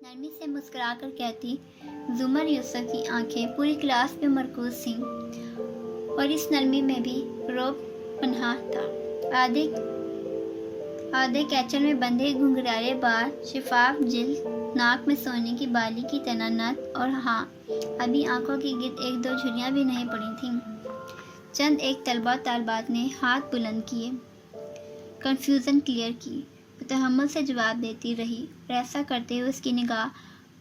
نرمی سے مسکرا کر کہتی۔ زمر یوسف کی آنکھیں پوری کلاس پہ مرکوز تھیں اور اس نرمی میں بھی رعب پنہاں تھا۔ آدھے کیچر میں بندھے گھنگھرالے بال، شفاف جلد، ناک میں سونے کی بالی کی طرح نت، اور ہاں، ابھی آنکھوں کے گرد ایک دو جھریاں بھی نہیں پڑی تھیں۔ چند ایک طلبہ طالبات نے ہاتھ بلند کیے، کنفیوژن کلیئر کی۔ وہ تحمل سے جواب دیتی رہی اور ایسا کرتے ہوئے اس کی نگاہ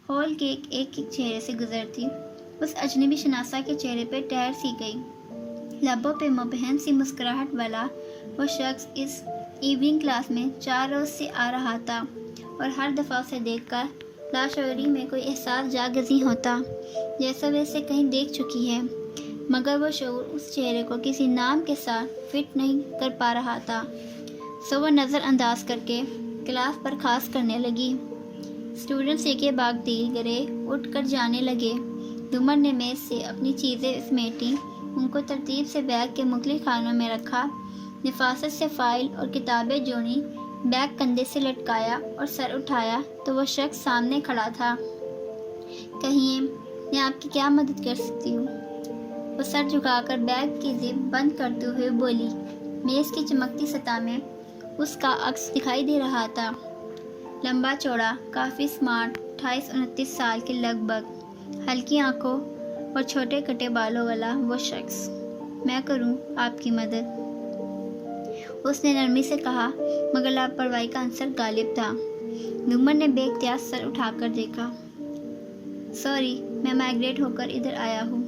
ہال کے ایک ایک چہرے سے گزرتی۔ اس اجنبی شناسہ کے چہرے پہ ٹھہر سی گئی۔ لبوں پہ مبہم سی مسکراہٹ والا وہ شخص اس ایوننگ کلاس میں 4 روز سے آ رہا تھا اور ہر دفعہ اسے دیکھ کر لاشعوری میں کوئی احساس جاگزیں ہوتا جیسا وہ اسے کہیں دیکھ چکی ہے، مگر وہ شعور اس چہرے کو کسی نام کے ساتھ فٹ نہیں کر پا رہا تھا، سو وہ نظر انداز کر کے کلاس پر خاص کرنے لگی۔ اسٹوڈنٹس یکے بعد دیگرے اٹھ کر جانے لگے۔ زمر نے میز سے اپنی چیزیں سمیٹیں، ان کو ترتیب سے بیگ کے مختلف خانوں میں رکھا، نفاست سے فائل اور کتابیں جوڑیں، بیگ کندھے سے لٹکایا اور سر اٹھایا تو وہ شخص سامنے کھڑا تھا۔ کہیے، میں آپ کی کیا مدد کر سکتی ہوں؟ وہ سر جھکا کر بیگ کی زپ بند کرتے ہوئے بولی۔ میز کی چمکتی سطح میں اس کا عکس دکھائی دے رہا تھا، لمبا چوڑا، کافی سمارٹ، 28-29 سال کے لگ بھگ، ہلکی آنکھوں اور چھوٹے کٹے بالوں والا وہ شخص۔ میں کروں آپ کی مدد؟ اس نے نرمی سے کہا، مگر لاپرواہی کا عنصر غالب تھا۔ زمر نے بے اختیار سر اٹھا کر دیکھا۔ سوری، میں مائگریٹ ہو کر ادھر آیا ہوں۔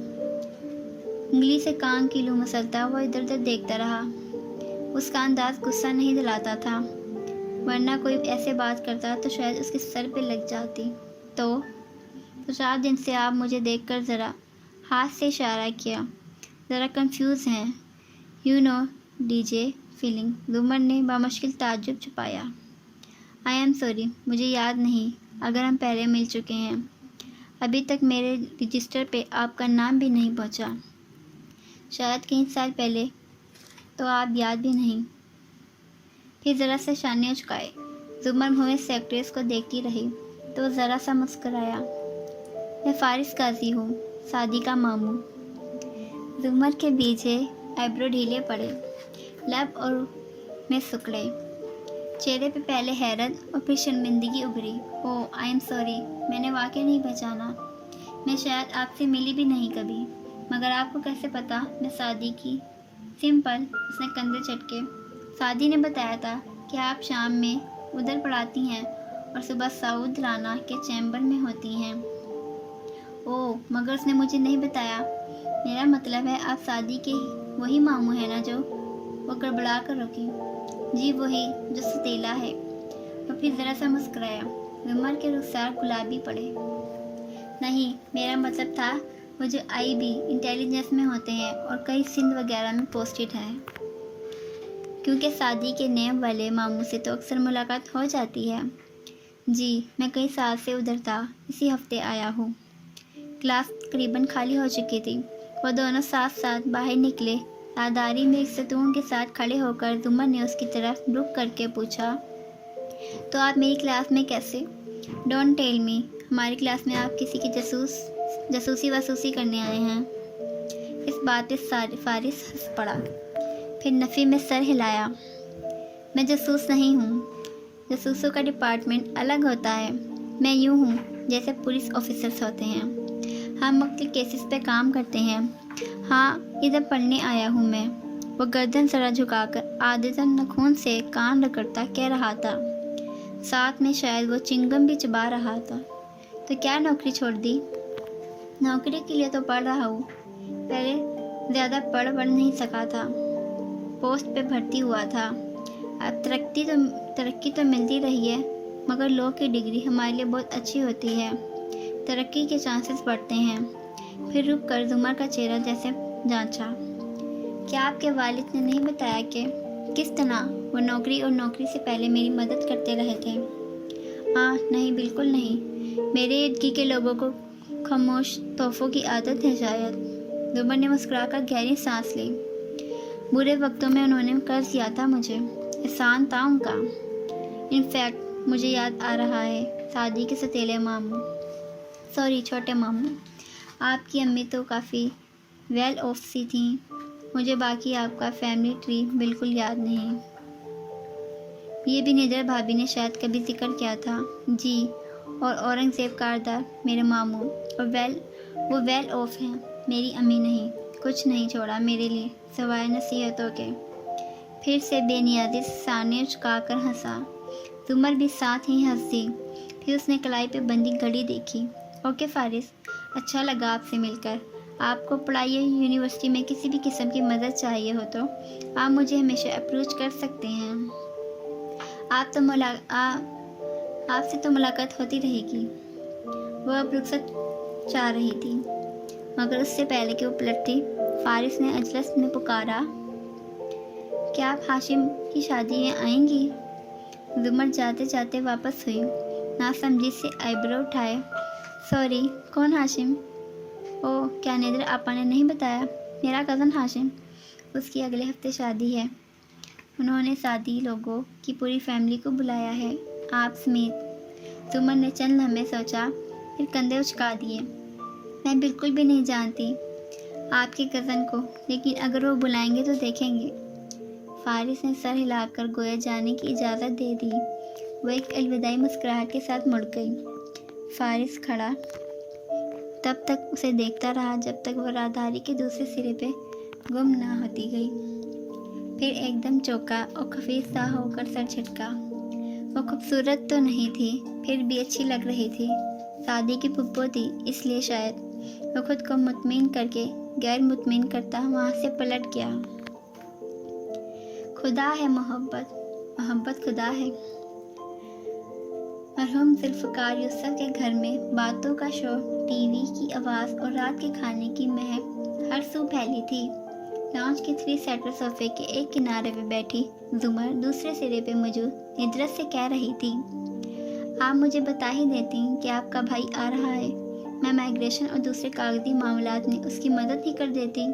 انگلی سے کان کی لو مسلتا وہ ادھر ادھر دیکھتا رہا۔ اس کا انداز غصہ نہیں دلاتا تھا، ورنہ کوئی ایسے بات کرتا تو شاید اس کے سر پہ لگ جاتی۔ تو 4 دن سے آپ مجھے دیکھ کر ذرا ہاتھ سے اشارہ کیا، ذرا کنفیوز ہیں، یو نو ڈی جے فیلنگ۔ زمر نے بامشکل تعجب چھپایا۔ آئی ایم سوری، مجھے یاد نہیں اگر ہم پہلے مل چکے ہیں۔ ابھی تک میرے رجسٹر پہ آپ کا نام بھی نہیں پہنچا، شاید کئی سال پہلے، تو آپ یاد بھی نہیں۔ پھر ذرا سے شانے اچکائے۔ زمر منہ سیکرٹریس کو دیکھتی رہی تو وہ ذرا سا مسکرایا۔ میں فارس قاضی ہوں، سعدی کا ماموں۔ زمر کے بیچے آئیبرو ڈھیلے پڑے، لب اور میں سکڑے، چہرے پہ پہلے حیرت اور پھر شرمندگی ابھری۔ اوہ، آئی ایم سوری، میں نے واقعی نہیں پہچانا۔ میں شاید آپ سے ملی بھی نہیں کبھی، مگر آپ کو کیسے پتا میں سعدی کی؟ سمپل، اس نے کندھے چٹکے۔ سعدی نے بتایا تھا کہ آپ شام میں ادھر پڑھاتی ہیں اور صبح سعود رانا کے چیمبر میں ہوتی ہیں۔ اوہ، مگر اس نے مجھے نہیں بتایا۔ میرا مطلب ہے آپ سعدی کے وہی ماموں ہیں نا جو… وہ گڑبڑا کر رکی۔ جی وہی جو ستیلا ہے۔ اور پھر ذرا سا مسکرایا۔ زمر کے رخسار گلابی پڑے۔ نہیں، میرا مطلب تھا وہ جو آئی بی انٹیلیجنس میں ہوتے ہیں اور کئی سندھ وغیرہ میں پوسٹڈ ہیں، کیونکہ سعدی کے نیب والے ماموں سے تو اکثر ملاقات ہو جاتی ہے۔ جی، میں کئی سال سے ادھر تھا، اسی ہفتے آیا ہوں۔ کلاس تقریباً خالی ہو چکی تھی۔ وہ دونوں ساتھ ساتھ باہر نکلے۔ راہداری میں ایک ستون کے ساتھ کھڑے ہو کر زمر نے اس کی طرف رخ کر کے پوچھا، تو آپ میری کلاس میں کیسے؟ ڈونٹ ٹیل می، ہماری کلاس میں آپ کسی کی جاسوسی واسوسی کرنے آئے ہیں؟ اس بات پہ فارس ہنس پڑا، پھر نفی میں سر ہلایا۔ میں جاسوس نہیں ہوں، جاسوسوں کا ڈپارٹمنٹ الگ ہوتا ہے۔ میں یوں ہوں جیسے پولیس آفیسرز ہوتے ہیں، ہم مختلف کیسز پہ کام کرتے ہیں۔ ہاں، ادھر پڑھنے آیا ہوں میں۔ وہ گردن ذرا جھکا کر عادتاً ناخن سے کان رگڑتا کہہ رہا تھا، ساتھ میں شاید وہ چنگم بھی چبا رہا تھا۔ تو کیا نوکری چھوڑ دی؟ نوکری کے لیے تو پڑھ رہا ہوں، پہلے زیادہ پڑھ نہیں سکا تھا، پوسٹ پہ بھرتی ہوا تھا۔ اب ترقی تو ملتی رہی ہے، مگر لا کی ڈگری ہمارے لیے بہت اچھی ہوتی ہے، ترقی کے چانسز بڑھتے ہیں۔ پھر رک کر زمر کا چہرہ جیسے جانچا۔ کیا آپ کے والد نے نہیں بتایا کہ کس طرح وہ نوکری اور نوکری سے پہلے میری مدد کرتے رہے تھے؟ ہاں، نہیں، بالکل نہیں۔ میرے ارد گرد کے لوگوں کو خاموش تحفوں کی عادت ہے شاید۔ زمر نے مسکرا کر گہری سانس لی۔ برے وقتوں میں انہوں نے قرض دیا تھا مجھے، احسان تھا ان کا۔ انفیکٹ مجھے یاد آ رہا ہے سعدی کے ستیلے ماموں، چھوٹے ماموں، آپ کی امی تو کافی ویل آف سی تھیں، مجھے باقی آپ کا فیملی ٹری بالکل یاد نہیں۔ یہ بھی ندرت بھابھی نے شاید کبھی ذکر کیا تھا۔ جی، اور اورنگزیب کاردار میرے ماموں، اور وہ ویل آف ہیں، میری امی نہیں۔ کچھ نہیں چھوڑا میرے لیے سوائے نصیحتوں کے۔ پھر سے بے نیازی سے سانے چکا کر ہنسا۔ زمر بھی ساتھ ہی ہنس دی۔ پھر اس نے کلائی پہ بندی گھڑی دیکھی۔ اوکے فارس، اچھا لگا آپ سے مل کر۔ آپ کو پڑھائی یا یونیورسٹی میں کسی بھی قسم کی مدد چاہیے ہو تو آپ مجھے ہمیشہ اپروچ کر سکتے ہیں۔ آپ سے تو ملاقات ہوتی رہے گی۔ وہ اب رخصت چاہ رہی تھی، مگر اس سے پہلے کہ وہ پلٹتی، فارس نے اجلس میں پکارا، کیا آپ ہاشم کی شادی میں آئیں گی؟ زمر جاتے جاتے واپس ہوئی، ناسمجھی سے آئی برو اٹھائے۔ سوری، کون ہاشم؟ اوہ، کیا ندرت آپا نے نہیں بتایا؟ میرا کزن ہاشم، اس کی اگلے ہفتے شادی ہے۔ انہوں نے ساتھی لوگوں کی پوری فیملی کو بلایا ہے، آپ سمیت۔ زمر نے چند لمحے سوچا، پھر کندھے اچکا دیے۔ میں بالکل بھی نہیں جانتی آپ کے کزن کو، لیکن اگر وہ بلائیں گے تو دیکھیں گے۔ فارس نے سر ہلا کر گویا جانے کی اجازت دے دی۔ وہ ایک الوداعی مسکراہٹ کے ساتھ مڑ گئی۔ فارس کھڑا تب تک اسے دیکھتا رہا جب تک وہ راہداری کے دوسرے سرے پہ گم نہ ہوتی گئی۔ پھر ایک دم چونکا اور خفیف سا ہو کر سر جھٹکا۔ وہ خوبصورت تو نہیں تھی، پھر بھی اچھی لگ رہی تھی۔ سعدی کی پھپھو تھی، اس لیے شاید۔ وہ خود کو مطمئن کر کے غیر مطمئن کرتا وہاں سے پلٹ گیا۔ خدا ہے محبت خدا ہے۔ مرحوم ذوالفقار یوسف کے گھر میں باتوں کا شور، ٹی وی کی آواز اور رات کے کھانے کی مہک ہر سو پھیلی تھی۔ لانچ کے 3 سیٹر صوفے کے ایک کنارے پہ بیٹھی زمر دوسرے سرے پہ موجود ندرت سے کہہ رہی تھی، آپ مجھے بتا ہی دیتی کہ آپ کا بھائی آ رہا ہے، میں مائیگریشن اور دوسرے کاغذی معاملات میں اس کی مدد ہی کر دیتی۔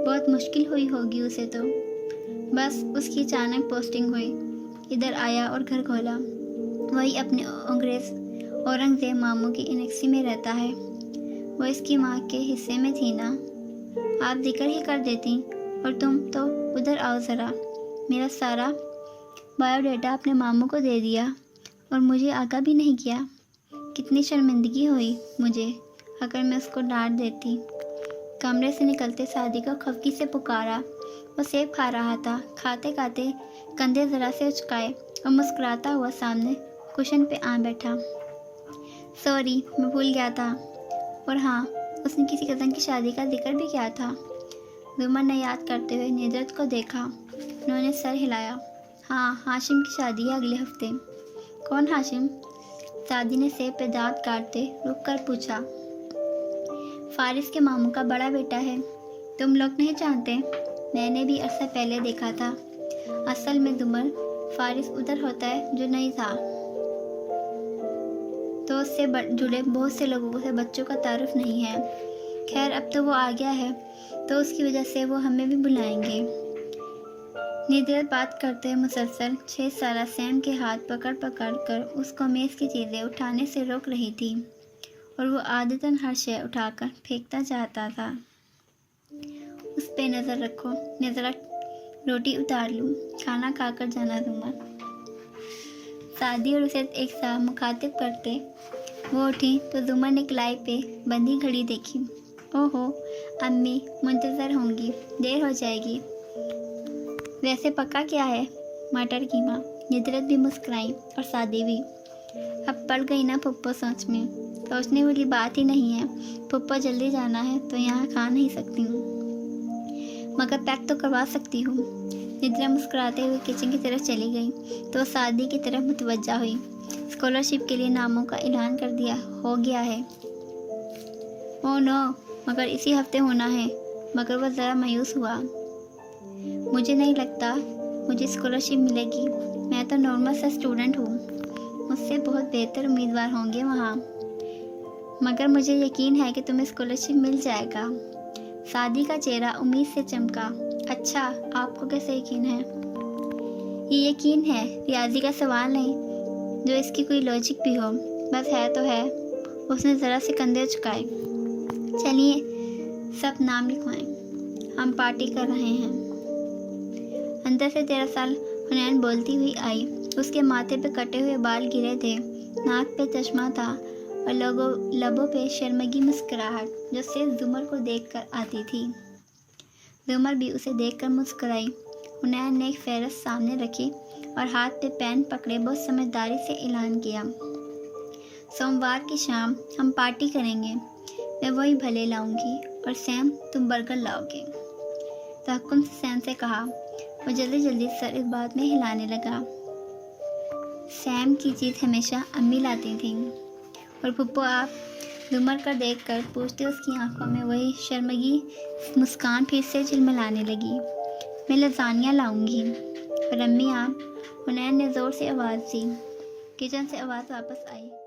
بہت مشکل ہوئی ہوگی اسے تو۔ بس اس کی اچانک پوسٹنگ ہوئی، ادھر آیا اور گھر کھولا۔ وہی اپنے اورنگزیب ماموں کی انیکسی میں رہتا ہے۔ وہ اس کی ماں کے حصے میں تھی نا، آپ ذکر ہی کر دیتی۔ اور تم تو ادھر آؤ ذرا، میرا سارا بایو ڈیٹا اپنے ماموں کو دے دیا اور مجھے آگاہ بھی نہیں کیا۔ کتنی شرمندگی ہوئی مجھے اگر میں اس کو ڈانٹ دیتی۔ کمرے سے نکلتے سعدی کو خفگی سے پکارا۔ وہ سیب کھا رہا تھا، کھاتے کھاتے کندھے ذرا سے اچکائے اور مسکراتا ہوا سامنے کشن پہ آ بیٹھا۔ سوری، میں بھول گیا تھا۔ اور ہاں، اس نے کسی کزن کی شادی کا ذکر بھی کیا تھا۔ زمر نے یاد کرتے ہوئے ندرت کو دیکھا۔ انہوں نے سر ہلایا۔ ہاں، ہاشم کی شادی ہے اگلے ہفتے۔ کون ہاشم؟ سعدی نے سیب پہ دانت کاٹتے رک کر پوچھا۔ فارس کے ماموں کا بڑا بیٹا ہے۔ تم لوگ نہیں جانتے؟ میں نے بھی عرصہ پہلے دیکھا تھا۔ اصل میں زمر، فارس ادھر ہوتا ہے جو نہیں تھا، تو اس سے جڑے بہت سے لوگوں سے بچوں کا تعارف نہیں ہے۔ خیر، اب تو وہ آ گیا ہے تو اس کی وجہ سے وہ ہمیں بھی بلائیں گے۔ ندرت بات کرتے ہوئے مسلسل 6 سالہ سیم کے ہاتھ پکڑ کر اس کو میز کی چیزیں اٹھانے سے روک رہی تھی، اور وہ عادتاً ہر شے اٹھا کر پھینکتا جاتا تھا۔ اس پہ نظر رکھو، میں ذرا روٹی اتار لوں، کھانا کھا کر جانا زمر۔ سعدی اور اسے ایک ساتھ مخاطب کرتے وہ اٹھی تو زمر نے کلائی پہ بندھی گھڑی دیکھی۔ اوہو، امی منتظر ہوں گی، دیر ہو جائے گی۔ ویسے پکا کیا ہے؟ مٹر قیمہ۔ ندرت بھی مسکرائی اور سعدی بھی۔ اب پڑ گئی نا پھپھو سوچ میں؟ سوچنے والی بات ہی نہیں ہے، پھپھو جلدی جانا ہے تو یہاں کھا نہیں سکتی ہوں، مگر پیک تو کروا سکتی ہوں۔ ندرت مسکراتے ہوئے کچن کی طرف چلی گئی تو سعدی کی طرف متوجہ ہوئی۔ اسکالرشپ کے لیے ناموں کا اعلان کر دیا ہو گیا ہے۔ اوہ نو، مگر اسی ہفتے ہونا ہے۔ مگر وہ ذرا مایوس ہوا۔ مجھے نہیں لگتا مجھے اسکالرشپ ملے گی، میں تو نارمل سا اسٹوڈنٹ ہوں، مجھ سے بہت بہتر امیدوار ہوں گے وہاں، مگر مجھے یقین ہے کہ تمہیں اسکالرشپ مل جائے گا۔ سعدی کا چہرہ امید سے چمکا۔ اچھا، آپ کو کیسے یقین ہے؟ یہ یقین ہے، ریاضی کا سوال نہیں، جو اس کی کوئی لاجک بھی ہو، بس ہے تو ہے۔ اس نے ذرا سے کندھے جھکائے۔ چلیے سب نام لکھوائیں، ہم پارٹی کر رہے ہیں۔ اندر سے 13 سال حنین بولتی ہوئی آئی۔ اس کے ماتھے پہ کٹے ہوئے بال گرے تھے، ناک پہ چشمہ تھا اور لبوں پہ شرمگی مسکراہٹ جو صرف زمر کو دیکھ کر آتی تھی۔ زمر بھی اسے دیکھ کر مسکرائی۔ حنین نے ایک فہرست سامنے رکھی اور ہاتھ پہ پین پکڑے بہت سمجھداری سے اعلان کیا، سوموار کی شام ہم پارٹی کریں گے، میں وہی بھلے لاؤں گی اور سیم تم برگر لاؤ گے۔ تحکم سے سیم سے کہا۔ وہ جلدی جلدی سر اس بات میں ہلانے لگا۔ سیم کی چیز ہمیشہ امی لاتی تھیں اور پھپھو آپ زمر کا دیکھ کر پوچھتے اس کی آنکھوں میں وہی شرمگی مسکان پھر سے جھلملانے لگی۔ میں لزانیہ لاؤں گی۔ اور امی آپ، حنین نے زور سے آواز دی۔ کچن سے آواز واپس آئی۔